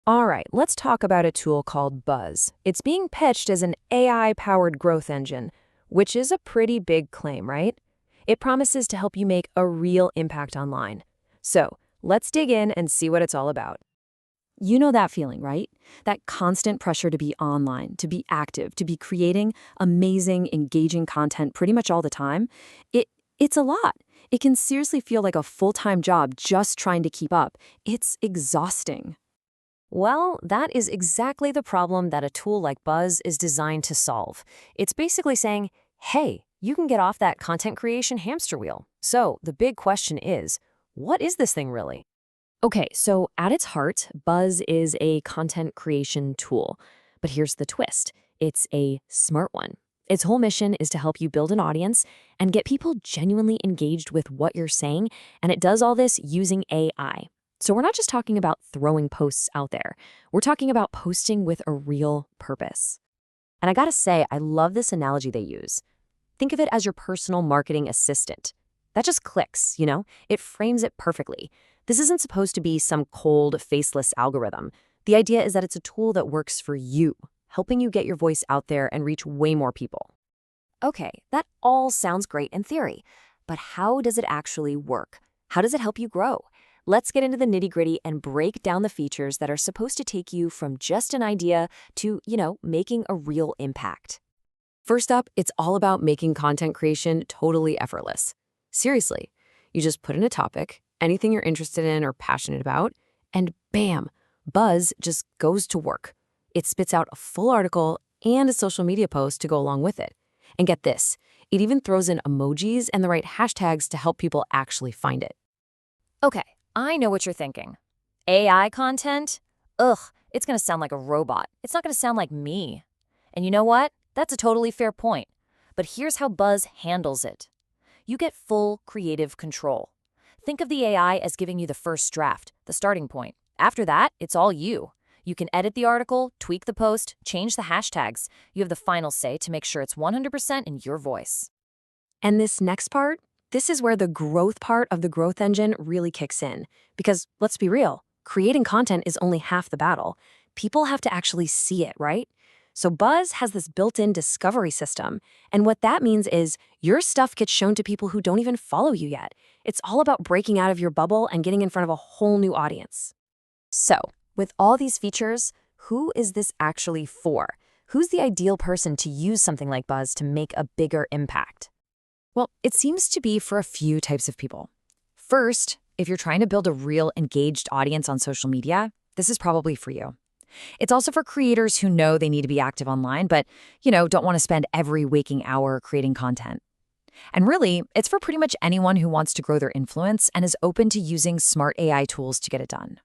All right, let's talk about a tool called Buzz. It's being pitched as an AI-powered growth engine, which is a pretty big claim, right? It promises to help you make a real impact online. So, let's dig in and see what it's all about. You know that feeling, right? That constant pressure to be online, to be active, to be creating amazing, engaging content pretty much all the time. It it's a lot. It can seriously feel like a full-time job just trying to keep up. It's exhausting. Well, that is exactly the problem that a tool like Buzz is designed to solve. It's basically saying, hey, you can get off that content creation hamster wheel. So the big question is, what is this thing really? Okay, so at its heart, Buzz is a content creation tool. But here's the twist. It's a smart one. Its whole mission is to help you build an audience and get people genuinely engaged with what you're saying, and it does all this using AI. So we're not just talking about throwing posts out there. We're talking about posting with a real purpose. And I gotta say, I love this analogy they use. Think of it as your personal marketing assistant. That just clicks, you know? It frames it perfectly. This isn't supposed to be some cold, faceless algorithm. The idea is that it's a tool that works for you, helping you get your voice out there and reach way more people. Okay, that all sounds great in theory, but how does it actually work? How does it help you grow? Let's get into the nitty-gritty and break down the features that are supposed to take you from just an idea to, making a real impact. First up, it's all about making content creation totally effortless. Seriously, you just put in a topic, anything you're interested in or passionate about, and bam, Buzz just goes to work. It spits out a full article and a social media post to go along with it. And get this, it even throws in emojis and the right hashtags to help people actually find it. Okay, I know what you're thinking. AI content? Ugh, it's going to sound like a robot. It's not going to sound like me. And you know what? That's a totally fair point. But here's how Buzz handles it. You get full creative control. Think of the AI as giving you the first draft, the starting point. After that, it's all you. You can edit the article, tweak the post, change the hashtags. You have the final say to make sure it's 100% in your voice. And this next part, this is where the growth part of the growth engine really kicks in. Because let's be real, creating content is only half the battle. People have to actually see it, right? So Buzz has this built-in discovery system. And what that means is your stuff gets shown to people who don't even follow you yet. It's all about breaking out of your bubble and getting in front of a whole new audience. So, with all these features, who is this actually for? Who's the ideal person to use something like Buzz to make a bigger impact? Well, it seems to be for a few types of people. First, if you're trying to build a real engaged audience on social media, this is probably for you. It's also for creators who know they need to be active online, but, don't want to spend every waking hour creating content. And really, it's for pretty much anyone who wants to grow their influence and is open to using smart AI tools to get it done.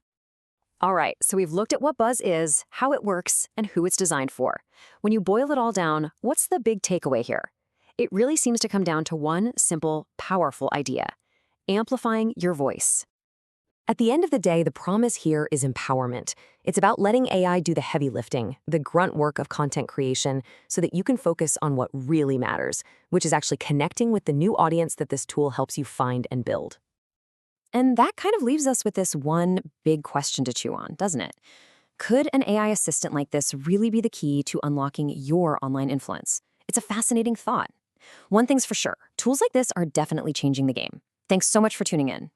All right, so we've looked at what Buzz is, how it works, and who it's designed for. When you boil it all down, what's the big takeaway here? It really seems to come down to one simple, powerful idea: amplifying your voice. At the end of the day, the promise here is empowerment. It's about letting AI do the heavy lifting, the grunt work of content creation, so that you can focus on what really matters, which is actually connecting with the new audience that this tool helps you find and build. And that kind of leaves us with this one big question to chew on, doesn't it? Could an AI assistant like this really be the key to unlocking your online influence? It's a fascinating thought. One thing's for sure, tools like this are definitely changing the game. Thanks so much for tuning in.